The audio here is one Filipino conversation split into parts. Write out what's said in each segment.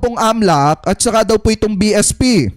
pong AMLAC at saka daw po itong BSP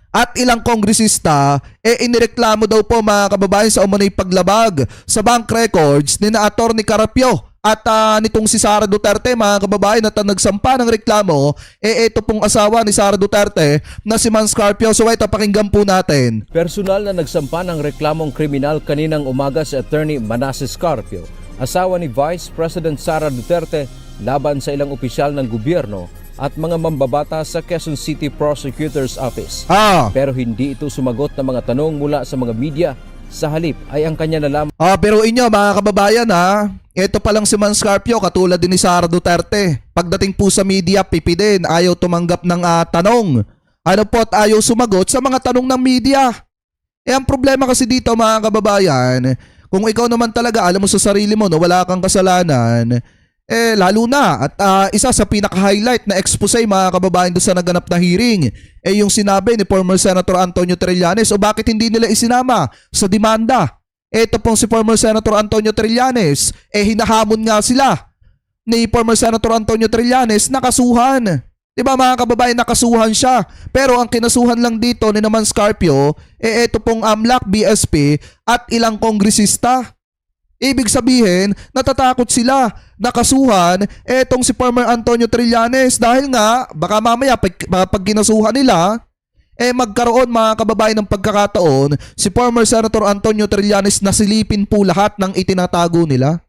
at ilang kongresista inireklamo daw po mga kababayan sa umano'y paglabag sa bank records ni na Atty. Carpio at nitong si Sara Duterte mga kababayan at nagsampa ng reklamo ito pong asawa ni Sara Duterte na si Mans Carpio. So ito, pakinggan po natin. Personal na nagsampa ng reklamong kriminal kaninang umaga si Atty. Manasseh Carpio, asawa ni Vice President Sara Duterte, laban sa ilang opisyal ng gobyerno at mga mambabata sa Quezon City Prosecutor's Office. Pero hindi ito sumagot ng mga tanong mula sa mga media. Sa halip ay ang kanya na lamang. Pero inyo mga kababayan ito palang si Mans Carpio katulad din ni Sara Duterte. Pagdating po sa media, pipi din, ayaw tumanggap ng tanong. Ano po at ayaw sumagot sa mga tanong ng media. Ang problema kasi dito mga kababayan, kung ikaw naman talaga alam mo sa sarili mo na wala kang kasalanan, lalo na at isa sa pinaka-highlight na expose mga kababayan doon sa naganap na hearing yung sinabi ni former Senator Antonio Trillanes o bakit hindi nila isinama sa demanda. Ito pong si former Senator Antonio Trillanes hinahamon nga sila ni former Senator Antonio Trillanes nakasuhan. Diba mga kababayan, nakasuhan siya. Pero ang kinasuhan lang dito ni naman Carpio ito pong AMLAC, BSP at ilang kongresista. Ibig sabihin, natatakot sila nakasuhan etong si former Antonio Trillanes dahil nga baka mamaya pag kinasuhan nila magkaroon mga kababayan ng pagkakataon si former Senator Antonio Trillanes na silipin po lahat ng itinatago nila.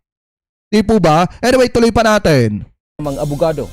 Di po ba? Anyway, tuloy pa natin. Mga abogado.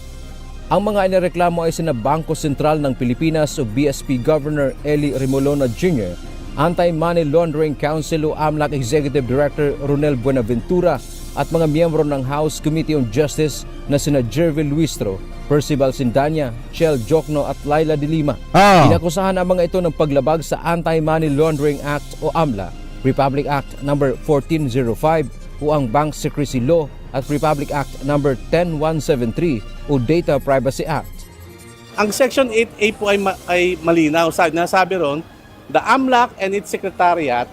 Ang mga inireklamo ay sina Bangko Sentral ng Pilipinas o BSP Governor Eli Remolona Jr., Anti-Money Laundering Council o AMLAC Executive Director Ronel Buenaventura at mga miyembro ng House Committee on Justice na sina Jervil Luistro, Percival Sindanya, Chel Jokno at Laila de Lima. Inakusahan ang mga ito ng paglabag sa Anti-Money Laundering Act o AMLA, Republic Act No. 1405 o ang Bank Secrecy Law at Republic Act No. 10173 o Data Privacy Act. Ang Section 8A po ay malinaw. Nasabi ron, the AMLAC and its secretariat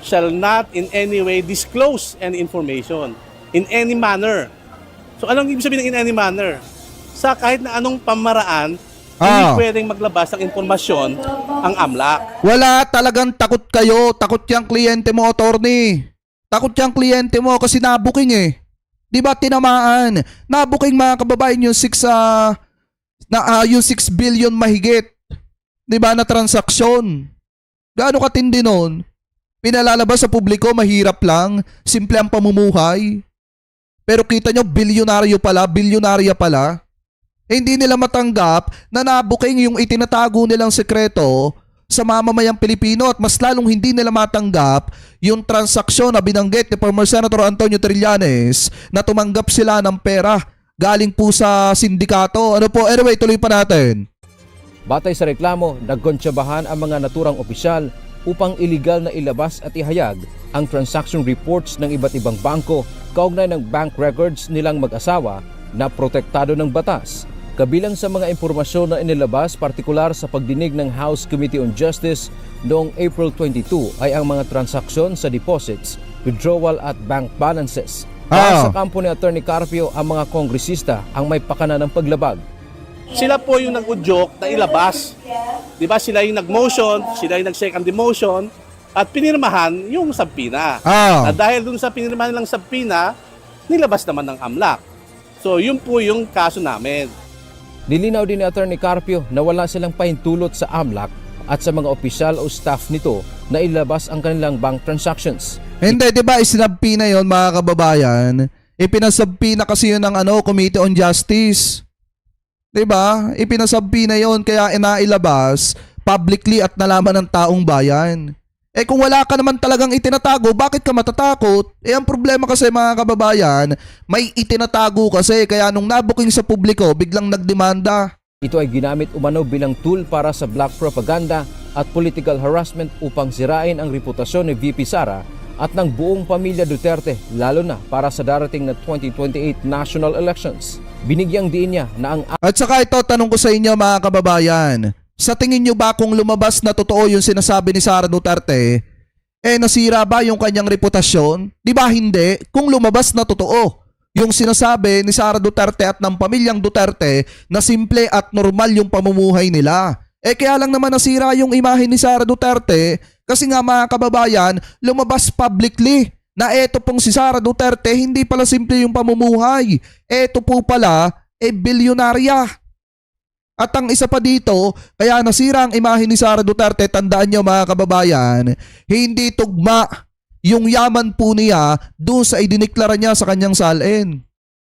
shall not in any way disclose any information in any manner. So anong ibig sabihin ng in any manner? Sa kahit na anong pamaraan, hindi pwedeng maglabas ng informasyon ang AMLAC. Wala talagang takot kayo. Takot yung kliyente mo, attorney. Takot yung kliyente mo kasi nabuking Di ba tinamaan? Nabuking mga kababayan yung 6 billion mahigit. Di ba na transaksyon? Gaano katindi nun? Pinalalabas sa publiko, mahirap lang. Simple ang pamumuhay. Pero kita nyo, bilyonarya pala. Hindi nila matanggap na nabuking yung itinatago nilang sekreto sa mamamayang Pilipino at mas lalong hindi nila matanggap yung transaksyon na binanggit ni former Senator Antonio Trillanes na tumanggap sila ng pera galing po sa sindikato. Ano po? Anyway, tuloy pa natin. Batay sa reklamo, nagkontsabahan ang mga naturang opisyal upang iligal na ilabas at ihayag ang transaction reports ng iba't ibang bangko kaugnay ng bank records nilang mag-asawa na protektado ng batas. Kabilang sa mga impormasyon na inilabas partikular sa pagdinig ng House Committee on Justice noong April 22 ay ang mga transaksyon sa deposits, withdrawal at bank balances. Para sa kampo ni Atty. Carpio, ang mga kongresista ang may pakana ng paglabag. Sila po yung nag-udyok na ilabas. Di ba sila yung nag-motion, sila yung nag-second demotion, at pinirmahan yung sabpina. At dahil dun sa pinirmahan ng sabpina, nilabas naman ng AMLAC. So yun po yung kaso namin. Nilinaw din ni Atty. Carpio na wala silang pahintulot sa AMLAC at sa mga opisyal o staff nito na ilabas ang kanilang bank transactions. Hindi, di ba isinabpi na yun mga kababayan? Ipinasabpi na kasi yun ng Committee on Justice. Diba? Ipinasabpi na yon kaya inailabas publicly at nalaman ng taong bayan. Kung wala ka naman talagang itinatago, bakit ka matatakot? Ang problema kasi mga kababayan, may itinatago kasi kaya nung nabuking sa publiko, biglang nagdemanda. Ito ay ginamit umano bilang tool para sa black propaganda at political harassment upang sirain ang reputasyon ni VP Sara at ng buong pamilya Duterte, lalo na para sa darating na 2028 national elections. Binigyang diin niya na ang... At saka ito, tanong ko sa inyo mga kababayan, sa tingin nyo ba kung lumabas na totoo yung sinasabi ni Sara Duterte, nasira ba yung kanyang reputasyon? Di ba hindi? Kung lumabas na totoo yung sinasabi ni Sara Duterte at ng pamilyang Duterte na simple at normal yung pamumuhay nila. Kaya lang naman nasira yung imahe ni Sara Duterte kasi nga mga kababayan, lumabas publicly na eto pong si Sara Duterte hindi pala simple yung pamumuhay. Eto po pala, bilyonarya. At ang isa pa dito, kaya nasira ang imahe ni Sara Duterte, tandaan nyo mga kababayan, hindi tugma yung yaman po niya doon sa idiniklara niya sa kanyang salin.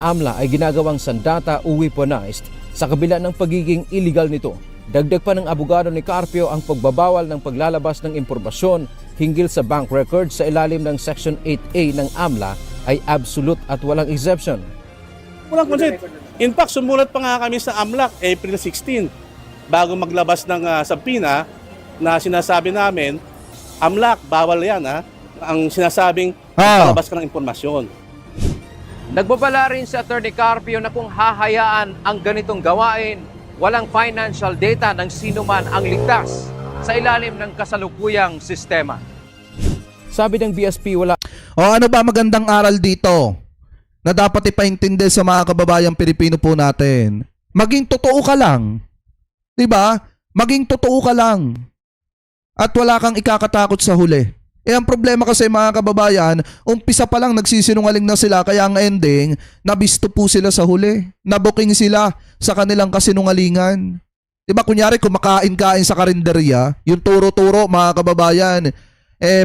AMLA ay ginagawang sandata o weaponized sa kabila ng pagiging illegal nito. Dagdag pa ng abogado ni Carpio ang pagbabawal ng paglalabas ng impormasyon hinggil sa bank records sa ilalim ng Section 8A ng AMLA ay absolute at walang exception. Walang consent. In fact, sumulat pa nga kami sa AMLAC April 16 bago maglabas ng subpoena na sinasabi namin, AMLAC, bawal yan ang sinasabing palabas ka ng impormasyon. Nagbabala rin si Atty. Carpio na kung hahayaan ang ganitong gawain, walang financial data ng sino man ang ligtas sa ilalim ng kasalukuyang sistema. Sabi ng BSP, wala. O ano ba magandang aral dito na dapat ipaintindi sa mga kababayang Pilipino po natin? Maging totoo ka lang. 'Di ba? Maging totoo ka lang. At wala kang ikakatakot sa huli. Ang problema kasi mga kababayan, umpisa pa lang nagsisinungaling na sila kaya ang ending, nabisto po sila sa huli. Nabuking sila sa kanilang kasinungalingan. Diba kunyari kumakain-kain sa karinderya, yung turo-turo mga kababayan,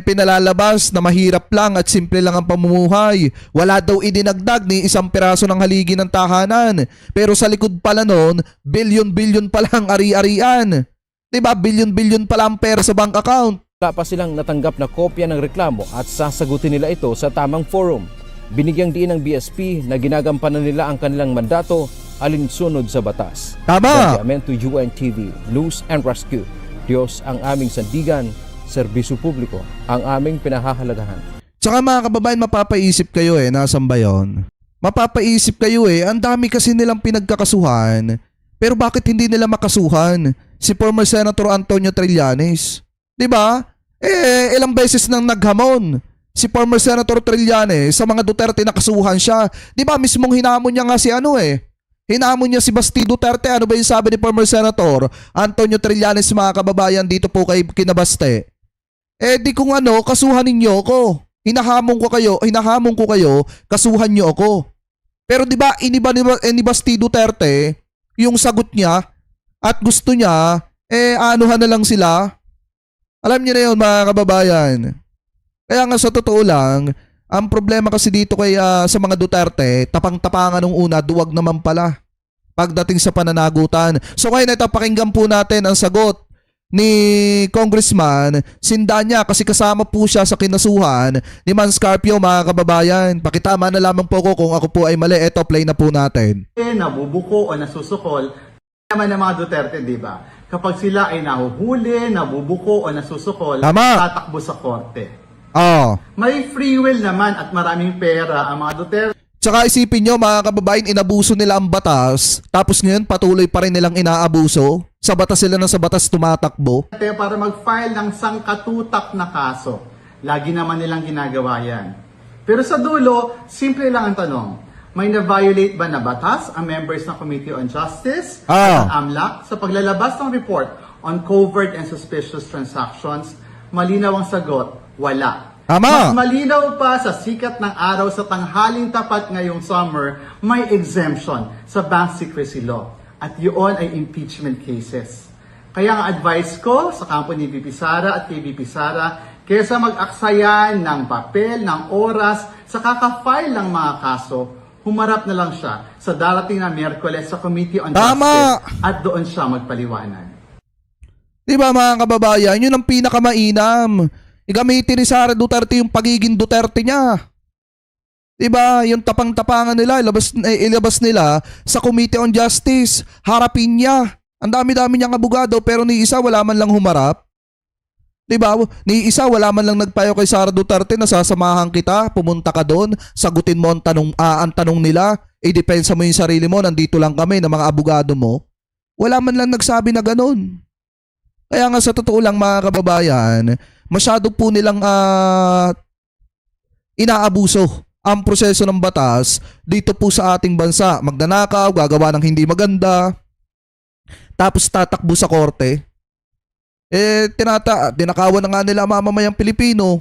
pinalalabas na mahirap lang at simple lang ang pamumuhay. Wala daw idinagdag ni isang piraso ng haligi ng tahanan. Pero sa likod pala nun, bilyon-bilyon pala ang ari-arian. Diba? Bilyon-bilyon pala ang pera sa bank account. Wala pa silang natanggap na kopya ng reklamo at sasagutin nila ito sa tamang forum. Binigyang diin ng BSP na ginagampanan nila ang kanilang mandato alinsunod sa batas. Tama! Amento UNTV, News and Rescue. Diyos ang aming sandigan, serbisyo publiko ang aming pinahahalagahan. Tsaka mga kababayan, mapapaisip kayo nasan ba yun? Mapapaisip kayo ang dami kasi nilang pinagkakasuhan, pero bakit hindi nila makasuhan si former Senator Antonio Trillanes? 'Di ba? Ilang beses nang naghamon si former Senator Trillanes sa mga Duterte na kasuhan siya. 'Di ba mismong hinamon niya nga si hinamon niya si Basti Duterte. Ano ba yung sabi ni former Senator Antonio Trillanes mga kababayan dito po kay Kinabaste? Di kung kasuhan ninyo ako. Hinahamon ko kayo, kasuhan niyo ako. Pero 'di ba iniba ni Basti Duterte yung sagot niya at gusto niya anuhan na lang sila. Alam niyo na yun mga kababayan. Kaya nga sa totoo lang, ang problema kasi dito kay sa mga Duterte, tapang-tapangan nung una, duwag naman pala pagdating sa pananagutan. So ngayon ito, pakinggan po natin ang sagot ni Congressman Sindanya kasi kasama po siya sa kinasuhan ni Mans Carpio mga kababayan. Pakitama na lamang po ko kung ako po ay mali. Ito, play na po natin. Nabubuko o nasusukol naman ng mga Duterte, di ba? Kapag sila ay nahuhuli, nabubuko o nasusukol, Tama. tatakbo sa korte. May free will naman at maraming pera ang mga Duterte. Tsaka isipin nyo mga kababayan, inabuso nila ang batas, tapos ngayon patuloy pa rin nilang inaabuso. Sa batas sila na sa batas tumatakbo. Para mag-file ng sangkatutak na kaso. Lagi naman nilang ginagawa yan. Pero sa dulo, simple lang ang tanong. May na-violate ba na batas ang members ng Committee on Justice at ang AMLAC sa paglalabas ng report on covert and suspicious transactions? Malinaw ang sagot, wala. Tama. Mas malinaw pa sa sikat ng araw sa tanghaling tapat ngayong summer, may exemption sa bank secrecy law. At yun ay impeachment cases. Kaya ang advice ko sa kampo ni VP Sara at kay VP Sara, kaysa mag-aksayan ng papel, ng oras, sa kaka-file ng mga kaso, humarap na lang siya sa darating na Miyerkules sa Committee on Justice at doon siya magpaliwanag. Diba mga kababayan, yun ang pinakamainam. Igamitin ni Sara Duterte yung pagiging Duterte niya. Diba, yung tapang-tapangan nila, ilabas nila sa Committee on Justice. Harapin niya. Ang dami-dami niyang abogado pero ni isa wala man lang humarap. Diba? Ni isa wala man lang nagpayo kay Sara Duterte na sasamahan kita, pumunta ka doon, sagutin mo ang tanong nila, i-depensa mo yung sarili mo, nandito lang kami ng mga abogado mo. Wala man lang nagsabi na ganun. Kaya nga sa totoo lang mga kababayan, masyado po nilang inaabuso ang proseso ng batas dito po sa ating bansa. Magnanakaw, gagawa ng hindi maganda, tapos tatakbo sa korte. Tinakawan na nga nila ang mamamayang Pilipino.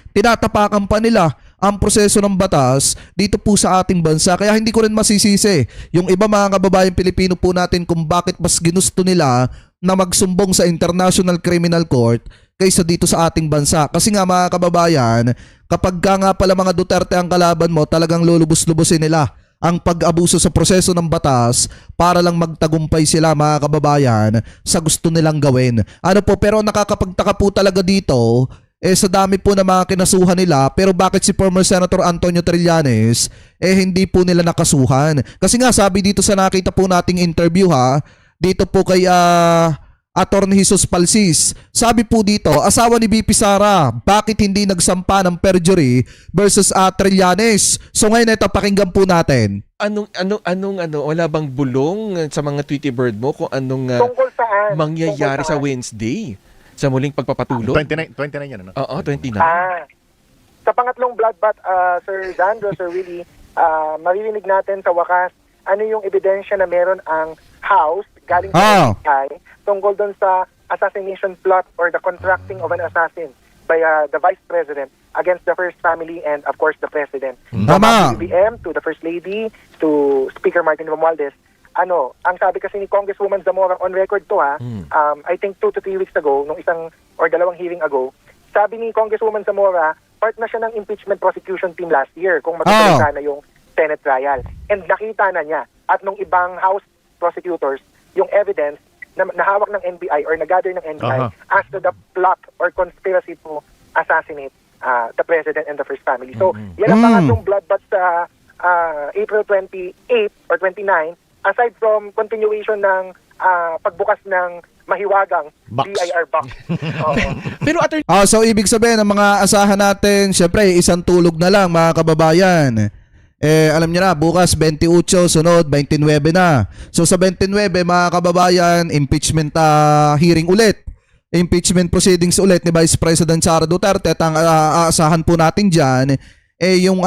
Tinatapakan pa nila ang proseso ng batas dito po sa ating bansa. Kaya hindi ko rin masisisi yung iba mga kababayan Pilipino po natin kung bakit mas ginusto nila na magsumbong sa International Criminal Court kaysa dito sa ating bansa. Kasi nga mga kababayan, kapag nga pala mga Duterte ang kalaban mo, talagang lulubos-lubusin nila ang pag-abuso sa proseso ng batas para lang magtagumpay sila mga kababayan sa gusto nilang gawin. Ano po, pero nakakapagtaka po talaga dito, sa dami po ng mga kinasuhan nila, pero bakit si former Senator Antonio Trillanes hindi po nila nakasuhan? Kasi nga sabi dito sa nakita po nating interview dito po kay Attorney Jesus Palsis, sabi po dito, asawa ni VP Sara, bakit hindi nagsampa ng perjury versus Trillanes? So ngayon ito, pakinggan po natin. Wala bang bulong sa mga Tweety Bird mo kung anong Tungkol saan? mangyayari Tungkol sa saan? Wednesday? Sa muling pagpapatulog? 29 yan, ano? Oo, 29. Sa pangatlong bloodbath, Sir Dandro, Sir Willie, maririnig natin sa wakas ano yung ebidensya na meron ang House galing sa NBI tungkol doon sa assassination plot or the contracting of an assassin by the Vice President against the First Family and, of course, the President. Tama. From BBM to the First Lady to Speaker Martin Romualdez. Ang sabi kasi ni Congresswoman Zamora on record to I think 2 to 3 weeks ago, nung isang or dalawang hearing ago, sabi ni Congresswoman Zamora, part na siya ng impeachment prosecution team last year kung matutuloy sana yung Senate trial. And nakita na niya at nung ibang House prosecutors yung evidence na nahawak ng NBI or nagather ng NBI as to the plot or conspiracy to assassinate the President and the First Family. So, yan ang pangatlong bloodbath sa April 28 or 29. Aside from continuation ng pagbukas ng mahiwagang Box. BIR box. Pero Attorney So ibig sabihin, ang mga asahan natin, syempre isang tulog na lang mga kababayan. Alam niyo na, bukas 28, sunod 29 na. So sa 29 mga kababayan, impeachment hearing ulit. Impeachment proceedings ulit ni Vice President Sara Duterte. At ang aasahan po natin dyan, yung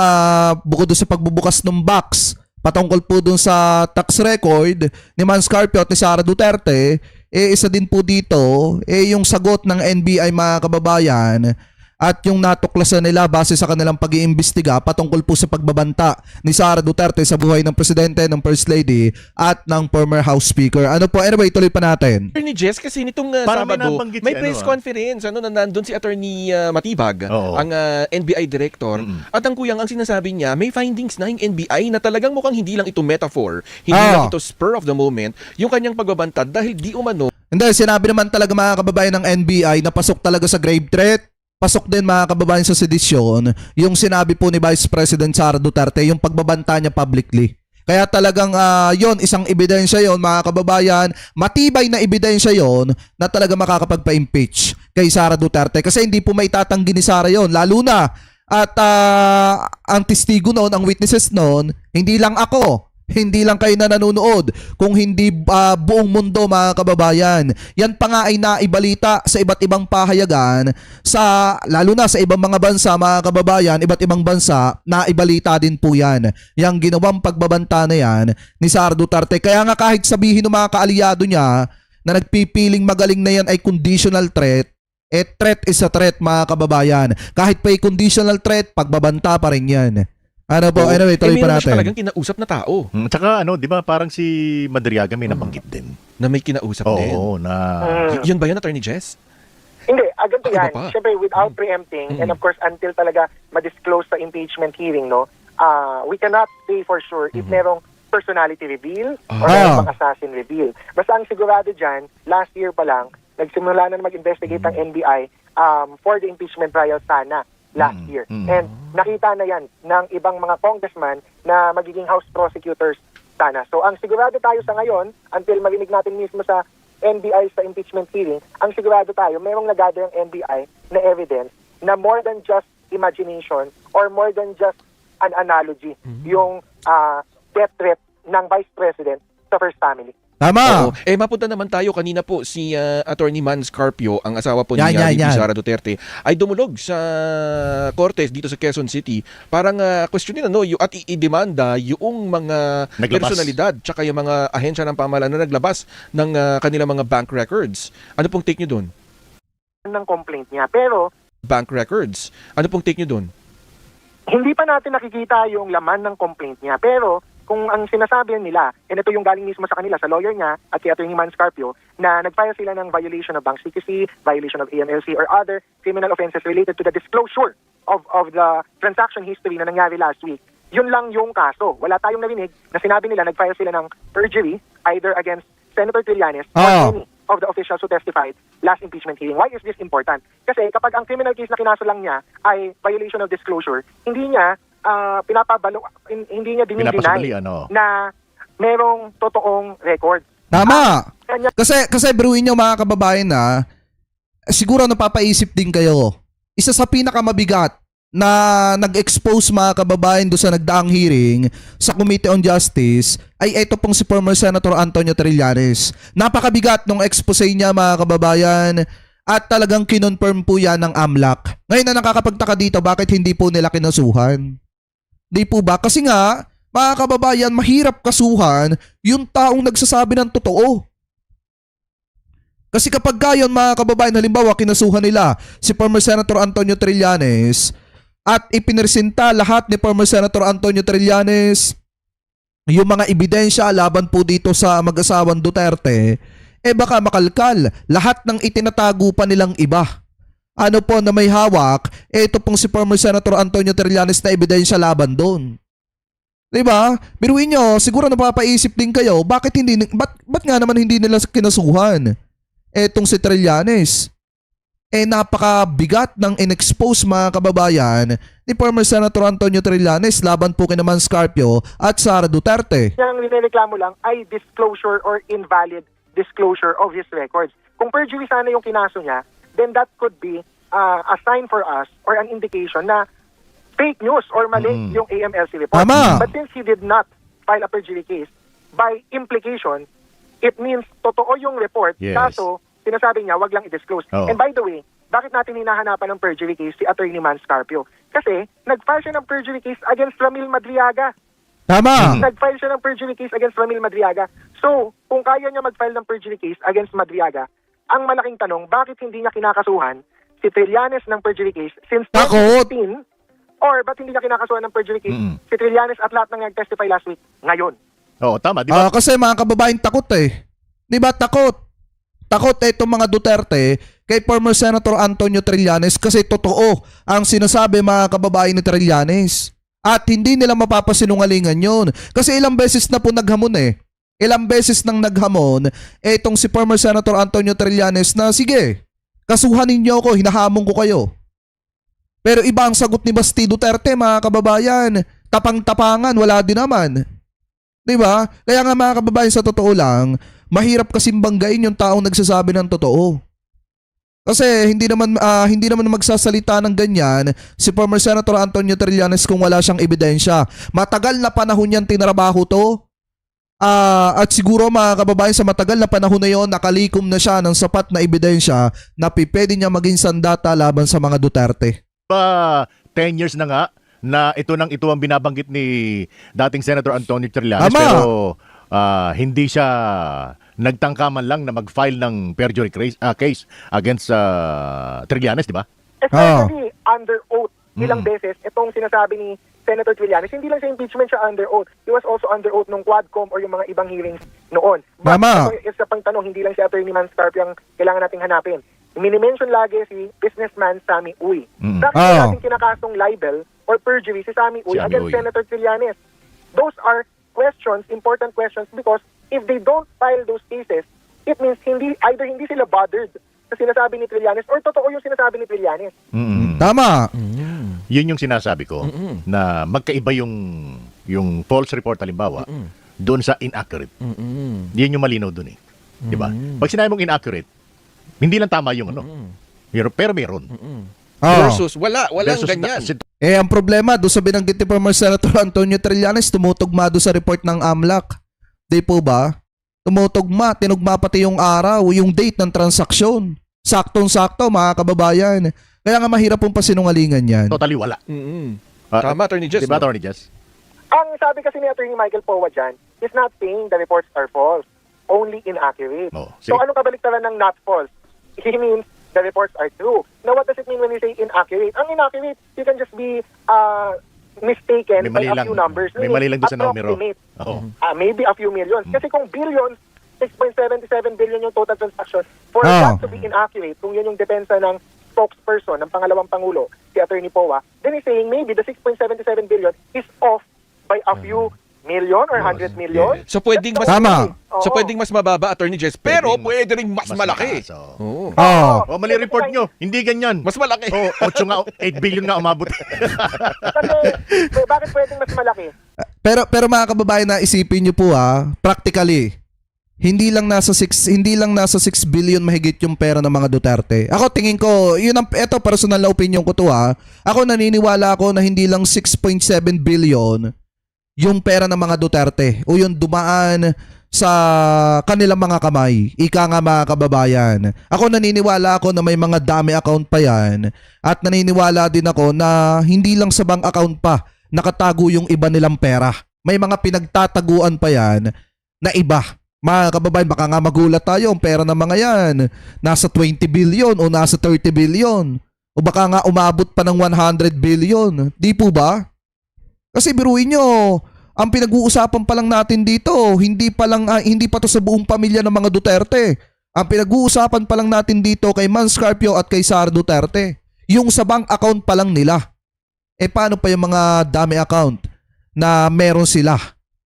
bukod doon sa pagbubukas ng box, patungkol po dun sa tax record ni Mans Carpio at ni Sara Duterte, isa din po dito, yung sagot ng NBI mga kababayan at yung natuklasan nila base sa kanilang pag-iimbestiga patungkol po sa pagbabanta ni Sara Duterte sa buhay ng Presidente, ng First Lady at ng former House Speaker. Ano po? Anyway, tuloy pa natin. Attorney Jess, kasi nitong Parang may Sabado, nabanggit may si press conference na nandun si Attorney Matibag, Oo. ang NBI Director. At ang kuyang, ang sinasabi niya, may findings na yung NBI na talagang mukhang hindi lang ito metaphor, hindi lang ito spur of the moment, yung kanyang pagbabantad dahil di umano. Hindi, sinabi naman talaga mga kababayan ng NBI na pasok talaga sa grave threat. Pasok din mga kababayan sa sedisyon yung sinabi po ni Vice President Sara Duterte, yung pagbabanta niya publicly. Kaya talagang yon, isang ebidensya yon mga kababayan, matibay na ebidensya yon na talaga makakapagpa-impeach kay Sara Duterte. Kasi hindi po maitatanggi ni Sara yon, lalo na at ang testigo noon, ang witnesses noon, hindi lang ako, hindi lang kayo na nanonood, kung hindi buong mundo mga kababayan. Yan pa nga ay naibalita sa iba't ibang pahayagan, lalo na sa ibang mga bansa mga kababayan, iba't ibang bansa, naibalita din po yan. Yang ginawang pagbabanta na yan ni Sara Duterte. Kaya nga kahit sabihin ng mga kaalyado niya na nagpipiling magaling na yan ay conditional threat, threat is a threat mga kababayan. Kahit pa conditional threat, pagbabanta pa rin yan. Ano po? Anyway, tuloy pa meron siya natin. talagang kinausap na tao Tsaka di ba parang si Madriaga may nabanggit din. na may kinausap din. Oo, na... Yun ba yan, Attorney Jess? Hindi, ganito Iba yan. pa. Siyempre, without preempting, and of course, until talaga ma-disclose sa impeachment hearing, we cannot say for sure if merong personality reveal or merong assassin reveal. Basta ang sigurado dyan, last year pa lang, nagsimula na mag-investigate ang NBI for the impeachment trial sana last year. And nakita na yan ng ibang mga congressman na magiging House prosecutors sana. So ang sigurado tayo sa ngayon, until marinig natin mismo sa NBI sa impeachment hearing, ang sigurado tayo, mayroong nag-gather ang NBI na evidence na more than just imagination or more than just an analogy, yung death threat ng Vice President sa First Family. Tama. Oo. Mapunta naman tayo kanina po si Attorney Man Scarpio, ang asawa po ni Yan. VP Sara Duterte, ay dumulog sa Cortes dito sa Quezon City. Parang questionin at i-demanda yung mga Naglabas. personalidad tsaka yung mga ahensya ng pamahalaan na naglabas ng kanilang mga bank records. Ano pong take nyo doon? Ng complaint niya. Pero Bank records. Ano pong take nyo doon? hindi pa natin nakikita yung laman ng complaint niya. Pero kung ang sinasabi nila, and ito yung galing mismo sa kanila, sa lawyer niya at si Atty. Man Scarpio, na nag-file sila ng violation of bank secrecy, violation of AMLC, or other criminal offenses related to the disclosure of the transaction history na nangyari last week. Yun lang yung kaso. Wala tayong narinig na sinabi nila nag-file sila ng perjury either against Senator Trillanes or any of the officials who testified last impeachment hearing. Why is this important? Kasi kapag ang criminal case na kinaso lang niya ay violation of disclosure, hindi niya hindi niya Pinapasubali, dinideny ano? na merong totoong record. Tama. Kanya Kasi bruin nyo mga kababayan na siguro napapaisip din kayo. Isa sa pinakamabigat na nag-expose mga kababayan doon sa nagdaang hearing sa Committee on Justice ay ito pong si former Senator Antonio Trillanes. Napakabigat nung expose niya mga kababayan at talagang kinonfirm po yan ng AMLAC. Ngayon na nakakapagtaka dito, bakit hindi po nila kinasuhan? Di po ba? Kasi nga, mga kababayan, mahirap kasuhan yung taong nagsasabi ng totoo. Kasi kapag gayon mga kababayan, halimbawa kinasuhan nila si former Senator Antonio Trillanes at ipinresenta lahat ni former Senator Antonio Trillanes yung mga ebidensya laban po dito sa mag-asawang Duterte, baka makalkal lahat ng itinatago pa nilang iba. Ano po na may hawak, ito pong si former Senator Antonio Trillanes na ebidensya laban doon. Diba? Biruin nyo, siguro napapaisip din kayo, ba't nga naman hindi nila kinasuhan etong si Trillanes? Napakabigat ng in-expose mga kababayan ni former Senator Antonio Trillanes laban po kina Man Scarpio at Sara Duterte. ang nireklamo lang ay disclosure or invalid disclosure of his records. Kung perjury sana yung kinaso niya, then that could be a sign for us or an indication na fake news or mali yung AMLC report. Tama. But since he did not file a perjury case, by implication, it means totoo yung report, Yes. kaso sinasabi niya, wag lang i-disclose. Oo. And by the way, bakit natin hinahanapan ng perjury case si Atty. Man Scarpio? Kasi nag-file siya ng perjury case against Ramil Madriaga. Tama. Nag-file siya ng perjury case against Ramil Madriaga. So, kung kaya niya mag-file ng perjury case against Madriaga, ang malaking tanong, bakit hindi niya kinakasuhan si Trillanes ng perjury case since Takot. 2015? Or ba't hindi niya kinakasuhan ng perjury case si Trillanes at lahat ng nag-testify last week ngayon? Oo, tama, di ba? Kasi mga kababayan takot eh. Di ba takot? Takot itong mga Duterte kay former Senator Antonio Trillanes kasi totoo ang sinasabi mga kababayan ni Trillanes. At hindi nila mapapasinungalingan yun. Kasi ilang beses na po naghamon eh. Ilang beses nang naghamon itong si former Senator Antonio Trillanes na sige, kasuhan ninyo ako, hinahamon ko kayo. Pero iba ang sagot ni Basti Duterte mga kababayan. Tapang-tapangan, wala din naman. Diba? Kaya nga mga kababayan, sa totoo lang, mahirap kasing banggain yung taong nagsasabi ng totoo. Kasi hindi naman magsasalita ng ganyan si former Senator Antonio Trillanes kung wala siyang ebidensya. Matagal na panahon yan tinrabaho to. At siguro mga kababayan, sa matagal na panahon na yon, nakalikom na siya ng sapat na ebidensya na pwede niya maging sandata laban sa mga Duterte. 10 years na nga na ito ang binabanggit ni dating Senator Antonio Trillanes. Tama. Pero hindi siya nagtangka man lang na mag-file ng perjury case against Trillanes, di ba? Especially under oath. Ilang beses, itong sinasabi ni Senator Trillanes, hindi lang sa impeachment siya under oath. He was also under oath nung Quadcom or yung mga ibang hearings noon. But Tama. ito, isa pang tanong, hindi lang si Atty. Man Scarpio ang kailangan nating hanapin. Minimension lagi si businessman Sammy Uy. Bakit natin kinakasong libel or perjury si Sammy Uy Sammy against Uy. Senator Trillanes? Those are questions, important questions, because if they don't file those cases, it means either hindi sila bothered sa sinasabi ni Trillanes or totoo yung sinasabi ni Trillanes. Tama. Yun yung sinasabi ko na magkaiba yung false report halimbawa doon sa inaccurate. Yan yung malinaw doon eh. Di ba? Pag sinabi mong inaccurate, hindi lang tama yung pero meron. Versus walang Versus ganyan. Ang problema, doon sa binanggit ni former Senator Antonio Trillanes, tumutugma doon sa report ng AMLAC. Di po ba? Tumutugma, tinugma pati yung araw, yung date ng transaksyon. Saktong-sakto mga kababayan. Kaya nga mahirap pong pasinungalingan yan. Totally wala. Tama, Attorney Jess. Diba, no? Attorney Jess? Ang sabi kasi ni Attorney Michael Powa dyan is not saying the reports are false, only inaccurate. Oh, So sige. anong kabaliktaran ng not false? He means the reports are true. Now what does it mean when you say inaccurate? Ang inaccurate, you can just be mistaken May mali by a lang. few numbers. May meaning mali lang doon sa numero. approximate. Oo. Maybe a few millions. Kasi kung billions, 6.77 billion yung total transaction. For Ah. that to be inaccurate, kung yun yung depensa ng spokesperson ng pangalawang pangulo, si Attorney Powa, then he's saying maybe the 6.77 billion is off by a few million or 100 million. Yes. So pwedeng mas Tama. So pwedeng mas mababa, Attorney Jess, pero Pwedeng pwede rin mas malaki. mataas, oo. Oo. Oo. Oh, mali report nyo. Hindi ganyan. Mas malaki. Oh, 8 billion nga umabot. Kasi, bakit pwedeng mas malaki? Pero mga kababayan, na isipin niyo po practically, hindi lang nasa 6 billion mahigit yung pera ng mga Duterte. Ako tingin ko, eto personal na opinion ko to Ako naniniwala ako na hindi lang 6.7 billion yung pera ng mga Duterte o yung dumaan sa kanilang mga kamay. Ika nga mga kababayan. Ako naniniwala ako na may mga dami account pa yan at naniniwala din ako na hindi lang sa bank account pa nakatago yung iba nilang pera. May mga pinagtataguan pa yan na iba. Mga kababayan, baka nga magulat tayo ang pera ng mga yan. Nasa 20 billion o nasa 30 billion. O baka nga umabot pa ng 100 billion. Di po ba? Kasi biruin nyo, ang pinag-uusapan pa lang natin dito, hindi pa to sa buong pamilya ng mga Duterte. Ang pinag-uusapan pa lang natin dito kay Mans Carpio at kay Sara Duterte. Yung sa bank account pa lang nila. Paano pa yung mga dami account na meron sila?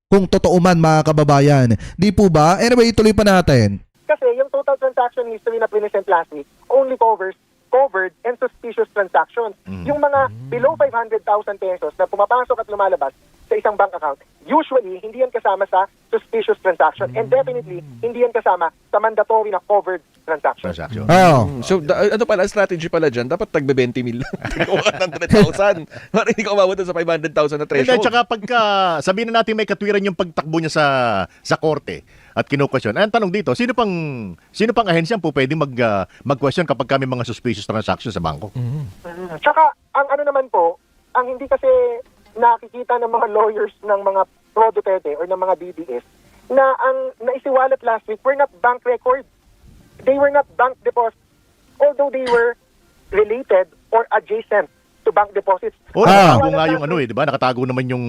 Kung totoo man mga kababayan. Di po ba? Anyway, ituloy pa natin. Kasi yung total transaction history na present last week only covered and suspicious transactions. Yung mga below 500,000 pesos na pumapasok at lumalabas sa isang bank account, usually hindi yan kasama sa suspicious transaction and definitely hindi yan kasama sa mandatory na covered transaction. Transaction. Oh. So, ano pala, strategy pala dyan, dapat tagbe 20 mil lang. Tingnan ka ng 100,000. Para hindi ka umabot sa 500,000 na Hindi, threshold. tsaka pagka sabihin na natin may katwiran yung pagtakbo niya sa korte at kinukwestiyon. Ang tanong dito, sino pang ahensya po pwedeng mag-question kapag kami mga suspicious transactions sa bangko? Tsaka, ang ano naman po, ang hindi kasi nakikita ng mga lawyers ng mga pro Duterte or ng mga DDS na ang naisiwalat last week were not bank records. They were not bank deposits, although they were related or adjacent to bank deposits. O, Ah. nakatago nga yung ano di ba? Nakatago naman yung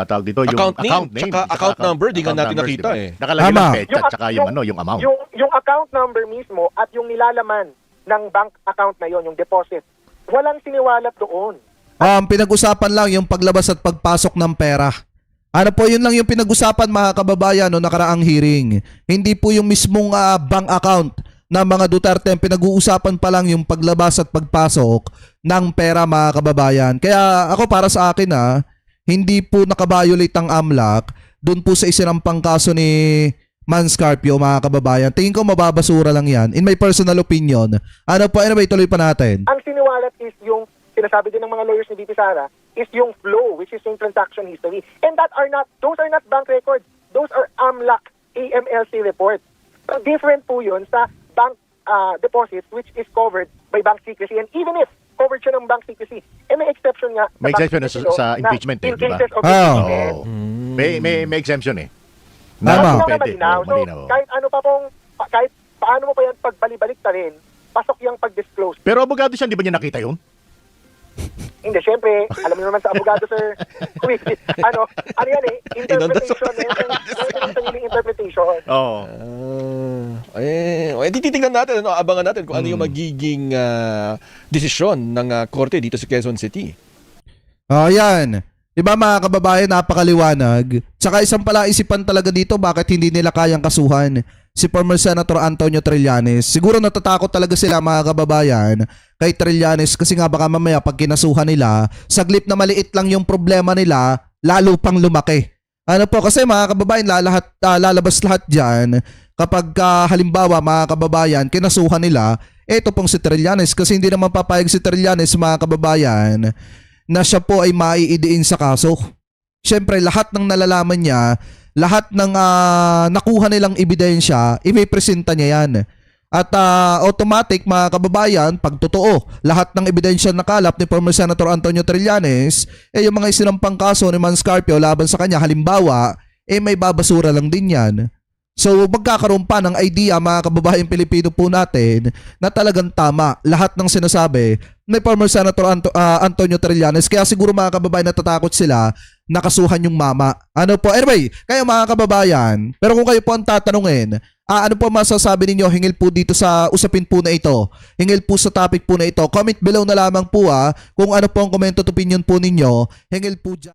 tawag dito, yung Account name, tsaka account number, di nga account natin numbers, nakita di ba? eh. Nakalagay Tama. lang petsa, tsaka yung amount. Yung account number mismo at yung nilalaman ng bank account na yon, yung deposit, walang siniwalat doon. Pinag-usapan lang yung paglabas at pagpasok ng pera. Ano po, yun lang yung pinag-usapan mga kababayan no nakaraang hearing. Hindi po yung mismong bank account ng mga Duterte. Ang pinag-uusapan pa lang yung paglabas at pagpasok ng pera mga kababayan. Kaya ako para sa akin hindi po nakabiolate ang AMLAC doon po sa isinampang kaso ni Mans Carpio mga kababayan. Tingin ko mababasura lang yan. In my personal opinion. Ano po, anyway, tuloy pa natin. Ang siniwalat is yung sinasabi din ng mga lawyers ni VP Sara is yung flow, which is yung transaction history. And those are not bank records. Those are AMLAC, AMLC reports. So different po yun sa bank deposits which is covered by bank secrecy. And even if covered siya ng bank secrecy, may exception nga. May bank exception secrecy law sa na impeachment in di ba? cases of Oh. impeachment. May exemption eh. Tama. Malinaw na Pwede. malinaw. Oo, So, malinaw. kahit paano mo pa yan pagbalik-balik ta rin, pasok yung pag-disclose. Pero abogado siya, di ba niya nakita yun? Hindi, syempre, alam niyo naman sa abogado, sir, ano yan interpretation, meron yung sariling interpretation. Oo. Titignan natin, abangan natin kung ano yung magiging desisyon ng korte dito sa Quezon City. Yan. Diba mga kababayan, napakaliwanag. Tsaka isang palaisipan talaga dito bakit hindi nila kayang kasuhan si former Senator Antonio Trillanes. Siguro natatakot talaga sila mga kababayan kay Trillanes kasi nga baka mamaya pag kinasuhan nila, saglit na maliit lang yung problema nila, lalo pang lumaki. Ano po, kasi mga kababayan, lalabas lahat dyan kapag halimbawa mga kababayan, kinasuhan nila, eto pong si Trillanes kasi hindi naman papayag si Trillanes mga kababayan na siya po ay maiidiin sa kaso. Siyempre, lahat ng nalalaman niya lahat ng nakuha nilang ebidensya, ipipresenta niya yan. At automatic, mga kababayan, pag totoo, lahat ng ebidensya nakalap ni former Senator Antonio Trillanes, yung mga isinampang kaso ni Man Scarpio laban sa kanya, halimbawa, may babasura lang din yan. So, magkakaroon pa ng idea, mga kababayan Pilipino po natin, na talagang tama lahat ng sinasabi ni former Senator Antonio Trillanes. Kaya siguro, mga kababayan, natatakot sila nakasuhan yung mama. Ano po? Anyway, kayo mga kababayan, pero kung kayo po ang tatanungin, ano po masasabi ninyo hingil po dito sa usapin po na ito? Hingil po sa topic po na ito. Comment below na lamang po kung ano po ang comment at opinion po ninyo. Hingil po dyan.